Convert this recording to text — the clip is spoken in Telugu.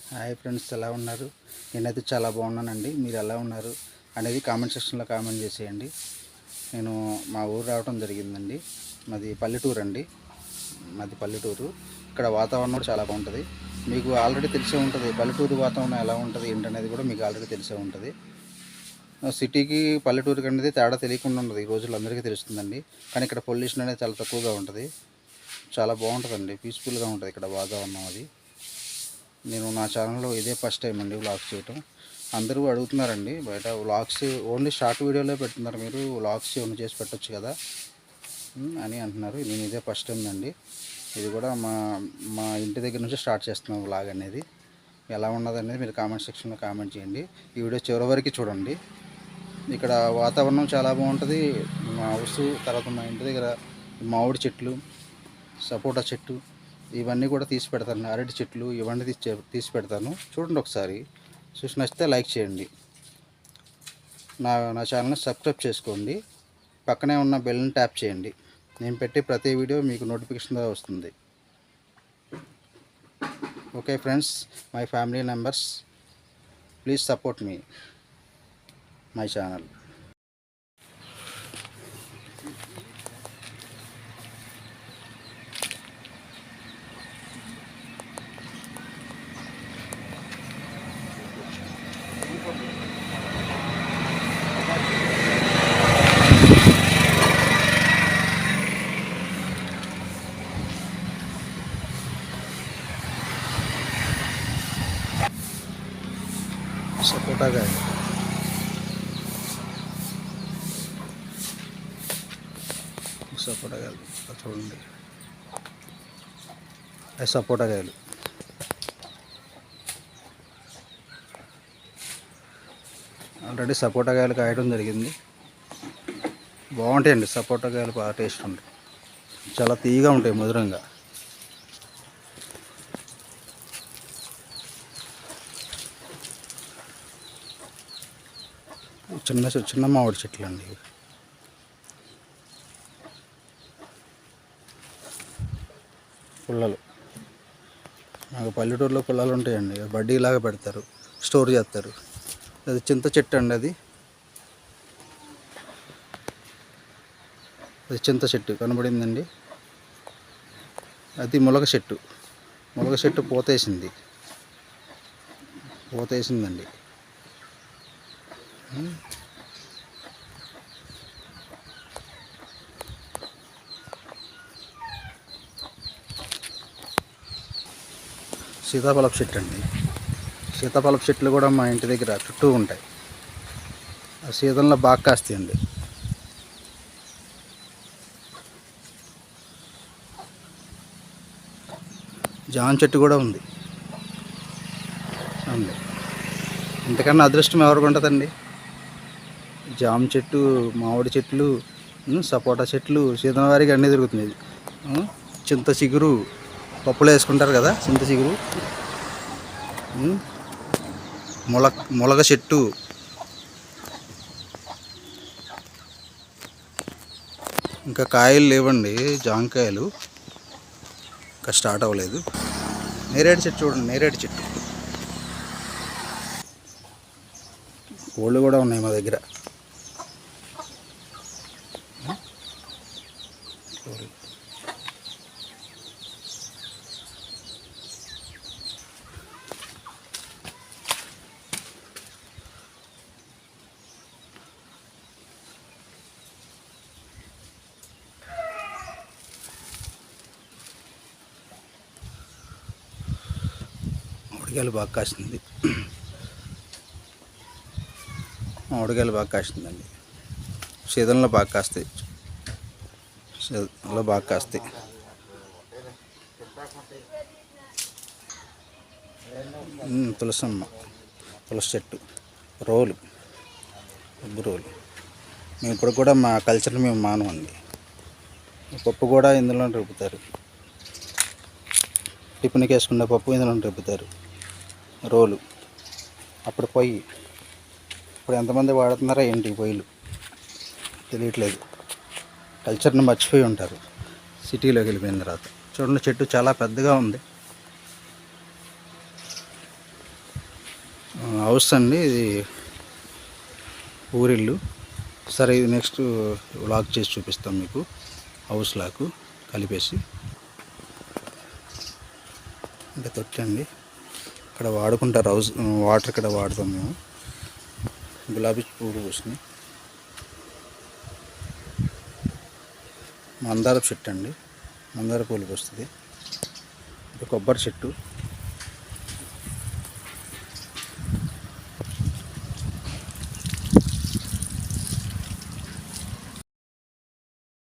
హాయ్ ఫ్రెండ్స్, ఎలా ఉన్నారు? నేనైతే చాలా బాగున్నానండి. మీరు ఎలా ఉన్నారు అనేది కామెంట్ సెక్షన్లో కామెంట్ చేసేయండి. నేను మా ఊరు రావడం జరిగిందండి. మాది పల్లెటూరు అండి. మాది పల్లెటూరు. ఇక్కడ వాతావరణం చాలా బాగుంటుంది. మీకు ఆల్రెడీ తెలిసే ఉంటుంది పల్లెటూరు వాతావరణం ఎలా ఉంటుంది ఏంటనేది కూడా మీకు ఆల్రెడీ తెలిసే ఉంటుంది. సిటీకి పల్లెటూరుకి అనేది తేడా తెలియకుండా ఉండదు. ఈ రోజుల్లో అందరికీ తెలుస్తుందండి. కానీ ఇక్కడ పొల్యూషన్ అనేది చాలా తక్కువగా ఉంటుంది. చాలా బాగుంటుందండి. పీస్ఫుల్గా ఉంటుంది ఇక్కడ వాతావరణం. అది నేను నా ఛానల్లో ఇదే ఫస్ట్ టైం అండి వ్లాగ్స్ చేయటం. అందరూ అడుగుతున్నారండి బయట వ్లాగ్స్ ఓన్లీ షార్ట్ వీడియోలో పెడుతున్నారు, మీరు వ్లాగ్స్ ఏమైనా చేసి పెట్టచ్చు కదా అని అంటున్నారు. నేను ఇదే ఫస్ట్ టైం అండి. ఇది కూడా మా ఇంటి దగ్గర నుంచి స్టార్ట్ చేస్తున్నాం వ్లాగ్ అనేది. ఎలా ఉన్నదనేది మీరు కామెంట్ సెక్షన్లో కామెంట్ చేయండి. ఈ వీడియో చివరి వరకు చూడండి. ఇక్కడ వాతావరణం చాలా బాగుంటుంది. మా హౌస్ తర్వాత మా ఇంటి దగ్గర మామిడి చెట్లు, సపోటా చెట్టు ఇవన్నీ కూడా తీసి పెడతాను. అరటి చెట్లు ఇవన్నీ తీసి పెడతాను. చూడండి ఒకసారి. చూసి నచ్చితే లైక్ చేయండి. నా ఛానల్ని సబ్స్క్రైబ్ చేసుకోండి. పక్కనే ఉన్న బెల్ని ట్యాప్ చేయండి. నేను పెట్టే ప్రతి వీడియో మీకు నోటిఫికేషన్ ద్వారా వస్తుంది. Okay friends, my family members, please support me my channel. సపోటా కాయలు, సపోటా కాయలు చూడండి. అది సపోటా కాయలు. ఆల్రెడీ సపోటా కాయలు కాయడం జరిగింది. బాగుంటాయండి సపోటా కాయలు, బాగా టేస్ట్ ఉంటాయి. చాలా తీయగా ఉంటాయి, మధురంగా. చిన్న మామిడి చెట్లు అండి. పుల్లలు మాకు పల్లెటూరులో పుల్లలు ఉంటాయండి. బడ్డీలాగా పెడతారు, స్టోర్ చేస్తారు. అది చింత చెట్టు అండి. అది చింత చెట్టు కనబడిందండి. అది ములగ చెట్టు పోతేసిందండి. సీతాఫలపు చెట్టు అండి. సీతాఫలపు చెట్లు కూడా మా ఇంటి దగ్గర చుట్టూ ఉంటాయి. ఆ సీజన్లో బాగా కాస్తాయండి. జామ చెట్టు కూడా ఉంది. ఇంతకన్నా అదృష్టం ఎవరికి ఉంటుందండి? జామ చెట్టు, మామిడి చెట్లు, సపోటా చెట్లు సీజన్ వారీగా అన్నీ దొరుకుతున్నాయి. చింత చిగురు పప్పులో వేసుకుంటారు కదా, చింత చిగురు. ములగ చెట్టు, ఇంకా కాయలు లేవండి. జామకాయలు ఇంకా స్టార్ట్ అవ్వలేదు. నేరేడు చెట్టు చూడండి, నేరేడు చెట్టు. కోళ్ళు కూడా ఉన్నాయి మా దగ్గర. మామిడికాయలు బాగా కాసిందండి. సీజన్లో బాగా కాస్తాయి. తులసి చెట్టు, రోలు, రోలు. మేము ఇప్పుడు కూడా మా కల్చర్ని మేము మానమండి. పప్పు కూడా ఇందులో రుబ్బుతారు. టిఫిన్కి వేసుకున్న పప్పు ఇందులో రుబ్బుతారు. రోలు. అప్పుడు పొయ్యి. ఇప్పుడు ఎంతమంది వాడుతున్నారో ఏంటి పొయ్యిలు తెలియట్లేదు. కల్చర్ని మర్చిపోయి ఉంటారు సిటీలోకి వెళ్ళిపోయిన తర్వాత. చూడండి, చెట్టు చాలా పెద్దగా ఉంది. హౌస్ అండి ఇది, ఊరిల్లు. సరే ఇది నెక్స్ట్ లాక్ చేసి చూపిస్తాం మీకు, హౌస్ లాక్ కలిపేసి. ఇంకా తొట్టండి, ఇక్కడ వాడుకుంటారు హౌస్ వాటర్, ఇక్కడ వాడతాం మేము. గులాబీ పువ్వులు పూసినాయి. మందార చెట్టు అండి, మందార పూలు వస్తుంది. కొబ్బరి చెట్టు.